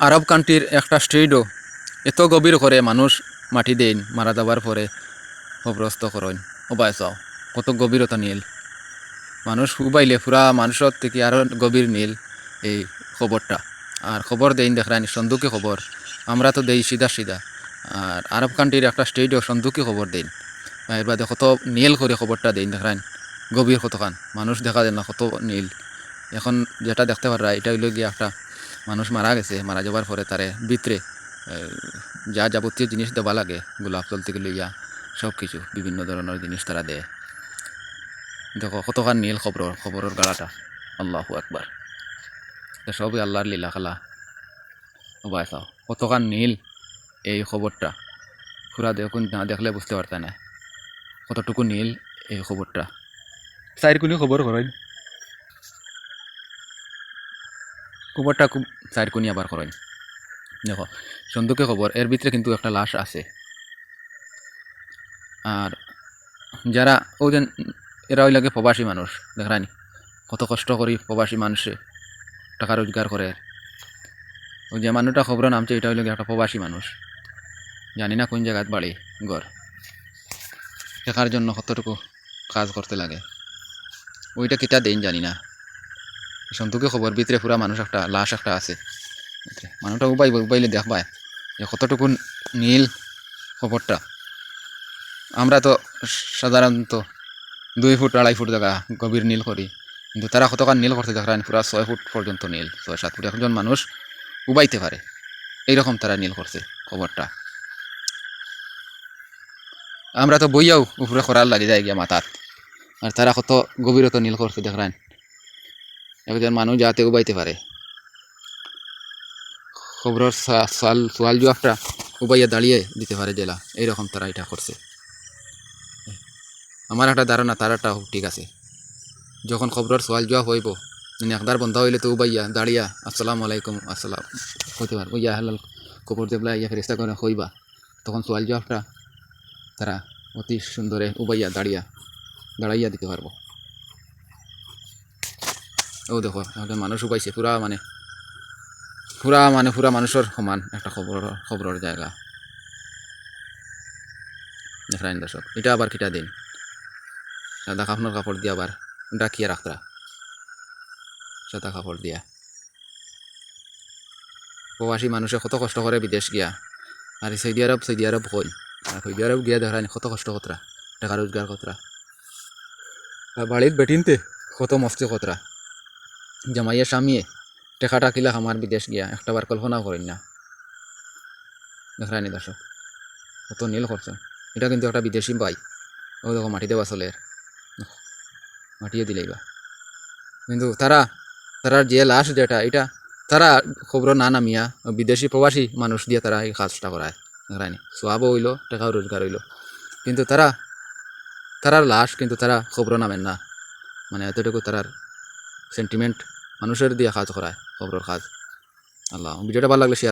আরব কান্ট্রির একটা স্ট্রিটও এত গভীর করে মানুষ মাটি দেন মারা যাবার পরে কবরস্থ করেন ওবায় চাও কত গভীরতা নীল মানুষ উবাইলে পুরা মানুষের থেকে আরও গভীর নীল এই খবরটা। আর খবর দেন দেখরানি সন্দুকি খবর আমরা তো দেই সিধা সিধা। আর আরব কান্ট্রির একটা স্টেটও সন্দুকি খবর দেন এর বাদে কত নীল করে খবরটা দেন দেখরান গভীর কতখান মানুষ দেখা যায় না কত নীল। এখন যেটা দেখতে পারা এটা হইল গিয়ে একটা মানুষ মারা গেছে, মারা যাবার পরে তারে ভিতরে যা যাবতীয় জিনিস দেওয়া লাগে গোলাপ জল থেকে লইয়া সব কিছু বিভিন্ন ধরনের জিনিস তারা দেয়। দেখো কতখান নীল খবরের গাড়াটা, আল্লাহু আকবার। সবই আল্লাহর লীলা খেলা। ভাই চাও কতখান নীল এই খবরটা, পুরা দেখুন না দেখলে বুঝতে পারতে না কতটুকু নীল এই খবরটা। চারিকুনি খবর করেন খবরটা খুব চারিকুনি আবার করেন। দেখো সন্দুকে খবর এর ভিতরে কিন্তু একটা লাশ আছে। আর যারা ওই এরা ওই লাগে প্রবাসী মানুষ দেখরানি কত কষ্ট করি প্রবাসী মানুষে টাকা রোজগার করে। ওই যে মানুষটা খবর নামছে এটা হইলে একটা প্রবাসী মানুষ, জানি না কোন জায়গায় বাড়ি ঘর, শেখার জন্য কতটুকু কাজ করতে লাগে ওইটা কিটা দেন জানি না। সন্তুকে খবর ভিতরে পুরা মানুষ একটা লাশ একটা আছে, মানুষটা উবাইলে দেখবায় যে কতটুকু নীল খবরটা। আমরা তো সাধারণত 2 ফুট 2.5 ফুট জায়গা গভীর নীল করি, কিন্তু তারা কতক্ষণ নীল করতে দেখেন পুরা 6 ফুট পর্যন্ত নীল, 6-7 ফুট একজন মানুষ উবাইতে পারে এইরকম তারা নীল করছে খবরটা। আমরা তো বইয়াও উপরে করার লাগে যায় গিয়া মাথাত, আর তারা কত গভীরতা নীল করছে দেখেন একজন মানুষ যাতে উবাইতে পারে। খবরের সোয়াল জবাবটা উবাইয়া দাঁড়িয়ে দিতে পারে জেলা, এইরকম তারা এটা করছে। আমার একটা ধারণা তারাটা ঠিক আছে, যখন খবরের সোয়াল জবাব হইব একদার বন্ধ হইলে তো উবাইয়া দাঁড়িয়া আসসালামু আলাইকুম আসসালাম কইতে পারবো, ইয়া হালাল খবর দেবলা ইয়া ফেরেস্তা করে হইবা, তখন সোয়াল জবাবটা তারা অতি সুন্দরে উবাইয়া দাঁড়াইয়া দিতে পারবো। ও দেখো একটা মানুষ উবাইছে পুরা মানুষের সমান একটা খবরের জায়গা দেখেন দর্শক। এটা আবার কিটা দিন সাদা কাপড় দিয়ে আবার ডাকিয়া রাখতরা, সাদা কাপড় দিয়া। প্রবাসী মানুষে কত কষ্ট করে বিদেশ গিয়া, আর সৌদি আরব কই, আর সৌদি আরব গিয়া দেখানি কত কষ্ট কতরা টাকা রোজগার কতরা, আর বাড়ির বেটিনতে কত মস্তি কতরা জামাইয়া স্বামীয়ে টেকাটা কিলা আমার বিদেশ গিয়া একটা বার কল্পনাও করেন না দেখানি দর্শক কত নীল করছে। এটা কিন্তু একটা বিদেশি বাই, ও দেখো মাটি দেওয়া চলের মাটিয়ে দিলেইবা, কিন্তু তারার যে লাশ যেটা এটা তারা খবর না নামিয়া বিদেশি প্রবাসী মানুষ দিয়ে তারা এই কাজটা করায় দেখানি, সোয়াবও হইলো টাকাও রোজগার হইলো, কিন্তু তারার লাশ কিন্তু তারা খবর নামেন না, মানে এতটুকু তারার সেন্টিমেন্ট মানুষের দিয়ে কাজ করায় খবরের কাজ। আল্লাহ ভিডিওটা ভালো লাগলে শেয়ার